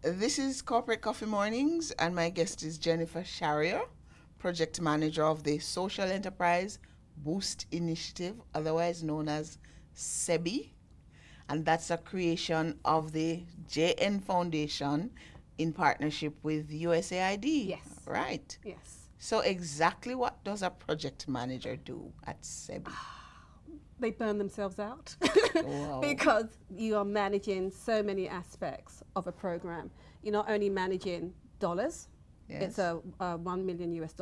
This is Corporate Coffee Mornings, and my guest is Jennifer Sharrier, Project Manager of the Social Enterprise Boost Initiative, otherwise known as SEBI. And that's a creation of the JN Foundation in partnership with USAID. Yes. Right. Yes. So exactly what does a project manager do at SEBI? They burn themselves out Wow. because you are managing so many aspects of a program. You're not only managing dollars, Yes. it's a $1 million US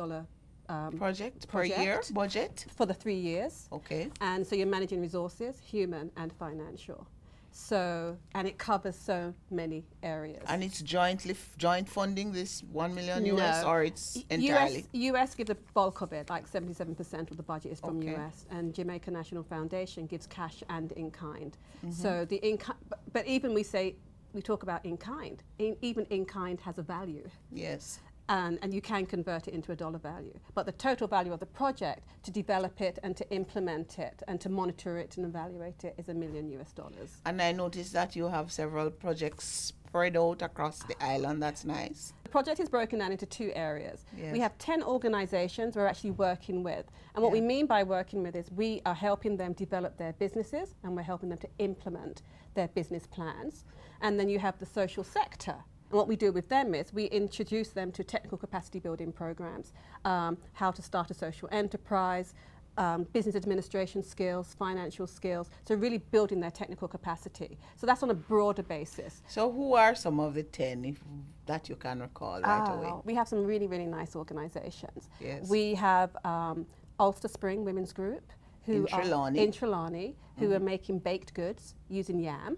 project per year budget? for the 3 years. Okay. And so you're managing resources, human and financial. So, and it covers so many areas. And it's joint funding, this 1 million US, No. or it's entirely? US gives the bulk of it, like 77% of the budget is from Okay. US, and Jamaica National Foundation gives cash and in kind. So the in but even we talk about in kind, even in kind has a value. Yes. And you can convert it into a dollar value. But the total value of the project, to develop it and to implement it and to monitor it and evaluate it, is $1 million US. And I noticed that you have several projects spread out across the island. That's nice. The project is broken down into 2 areas. Yes. We have 10 organizations we're actually working with. And what we mean by working with is we are helping them develop their businesses and we're helping them to implement their business plans. And then you have the social sector. And what we do with them is we introduce them to technical capacity building programs, how to start a social enterprise, business administration skills, financial skills, so really building their technical capacity. So that's on a broader basis. So who are some of the 10 that you can recall right away? We have some really, really nice organizations. Yes. We have Ulster Spring Women's Group, who in Trelawney, who are making baked goods using yam.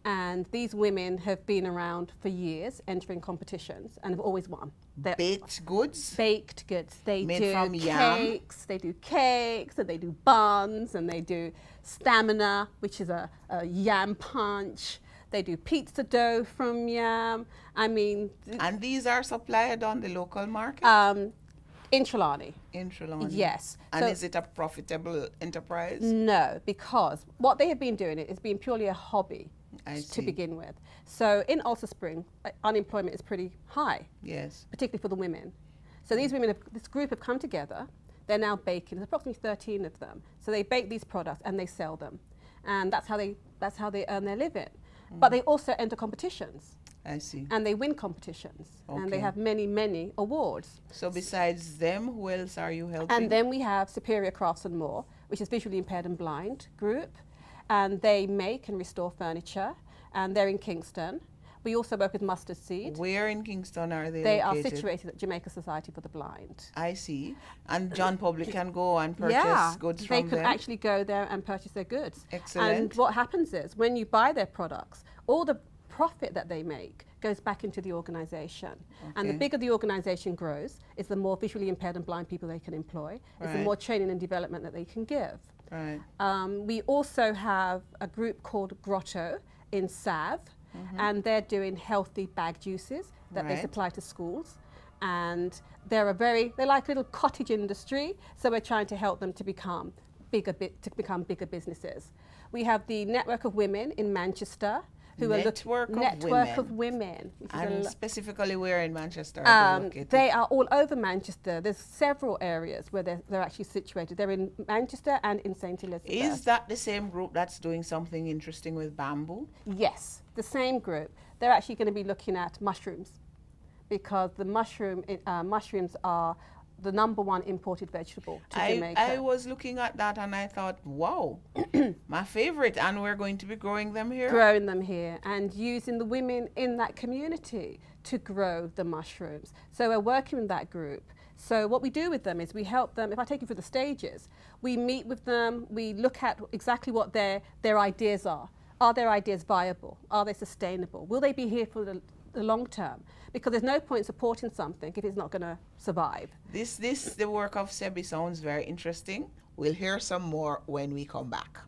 And these women have been around for years, entering competitions, and have always won. Baked goods? Baked goods. They made do from yam? they do cakes, and they do buns, and they do stamina, which is a yam punch. They do pizza dough from yam. I mean... And these are supplied on the local market? In Trelawney. In Trelawney? Yes. And So is it a profitable enterprise? no, because what they have been doing is being purely a hobby to begin with. So in Ulster Spring, unemployment is pretty high. Yes. Particularly for the women. So these women, this group have come together. They're now baking. There's approximately 13 of them. So they bake these products and they sell them, and that's how they earn their living. But they also enter competitions. I see. And they win competitions, and they Okay. have many, many awards. So besides them, who else are you helping? And then we have Superior Crafts and More, which is visually impaired and blind group, and they make and restore furniture, and they're in Kingston. We also work with Mustard Seed. Where in Kingston are they They located? are situated at Jamaica Society for the Blind. I see. And John Public can go and purchase goods from them? They can actually go there and purchase their goods. Excellent. And what happens is, when you buy their products, all the profit that they make goes back into the organisation. And the Okay. bigger the organisation grows, is the more visually impaired and blind people they can employ, is the Right. more training and development that they can give. Right. We also have a group called Grotto in Sav, and they're doing healthy bag juices that they Right. supply to schools. And they're like a little cottage industry, so we're trying to help them to become bigger businesses. We have the Network of Women in Manchester, who Network of Women. Which is And specifically where in Manchester are they located? they are all over Manchester. There's several areas where they're actually situated. They're in Manchester and in St. Elizabeth. Is that the same group that's doing something interesting with bamboo? Yes, the same group. They're actually going to be looking at mushrooms, because the mushrooms are the #1 imported vegetable to Jamaica. I was looking at that and I thought, wow, my favorite, and we're going to be growing them here? Growing them here and using the women in that community to grow the mushrooms. So we're working with that group. So what we do with them is we help them. If I take you through the stages, we meet with them, we look at exactly what their ideas are. Are their ideas viable? Are they sustainable? Will they be here for the long term? Because there's no point supporting something if it's not going to survive. The work of SEBI sounds very interesting. We'll hear some more when we come back.